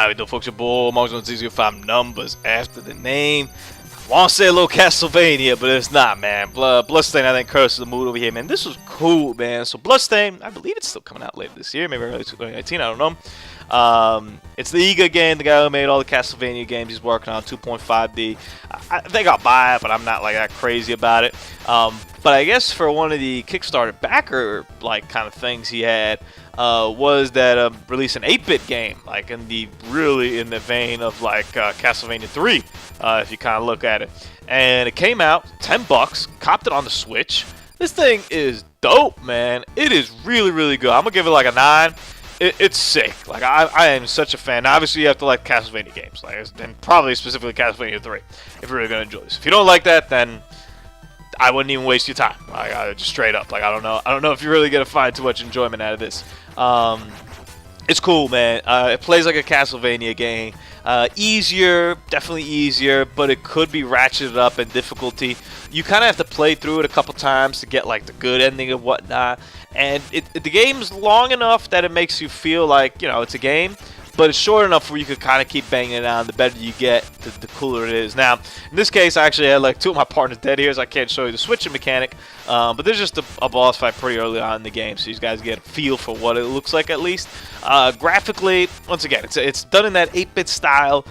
How we do, folks? Your boy, Mark's going to 5 numbers after the name. I want to say a little Castlevania, but it's not, man. Bloodstained, I think, curses the mood over here, man. This was cool, man. So Bloodstained, I believe it's still coming out later this year, maybe early 2019, I don't know. It's the Iga game, the guy who made all the Castlevania games. He's working on 2.5D. I think I'll buy it, but I'm not like that crazy about it. But I guess for one of the Kickstarter backer like kind of things he had was that release an 8-bit game, like in the vein of like Castlevania 3, if you kind of look at it. And it came out, $10, copped it on the Switch. This thing is dope, man. It is really good. I'm gonna give it like a 9. It's sick. Like I am such a fan. Now, obviously, you have to like Castlevania games, like, and probably specifically Castlevania 3, if you're really gonna enjoy this. If you don't like that, then I wouldn't even waste your time. Like, just straight up. Like I don't know if you're really gonna find too much enjoyment out of this. It's cool, man. It plays like a Castlevania game. Easier, definitely easier, but it could be ratcheted up in difficulty. You kind of have to play through it a couple times to get like the good ending and whatnot. And the game's long enough that it makes you feel like, you know, it's a game, but it's short enough where you could kind of keep banging it on. The better you get, the cooler it is. Now, in this case, I actually had like 2 of my partners dead here, so I can't show you the switching mechanic. But there's just a boss fight pretty early on in the game, so you guys get a feel for what it looks like at least. Graphically, once again, it's done in that 8-bit style,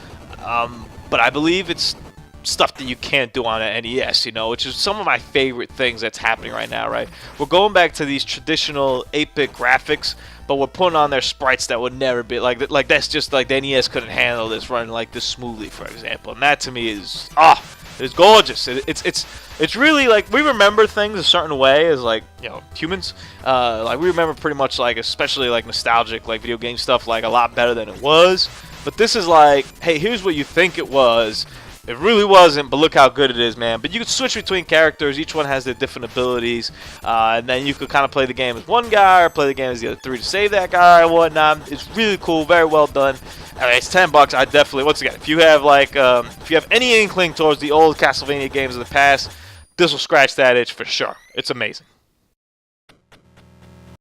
but I believe it's stuff that you can't do on an NES, you know, which is some of my favorite things that's happening right now, right? We're going back to these traditional 8-bit graphics, but we're putting on their sprites that would never be like that's just like the NES couldn't handle this running like this smoothly, for example. And that to me is it's gorgeous. It's really like we remember things a certain way as like, you know, humans. Like we remember pretty much like, especially like nostalgic like video game stuff, like a lot better than it was. But this is like, hey, here's what you think it was. It really wasn't, but look how good it is, man. But you can switch between characters. Each one has their different abilities. And then you could kind of play the game as one guy or play the game as the other 3 to save that guy or whatnot. It's really cool, very well done. I mean, it's $10. I definitely, once again, if you have like, if you have any inkling towards the old Castlevania games of the past, this will scratch that itch for sure. It's amazing.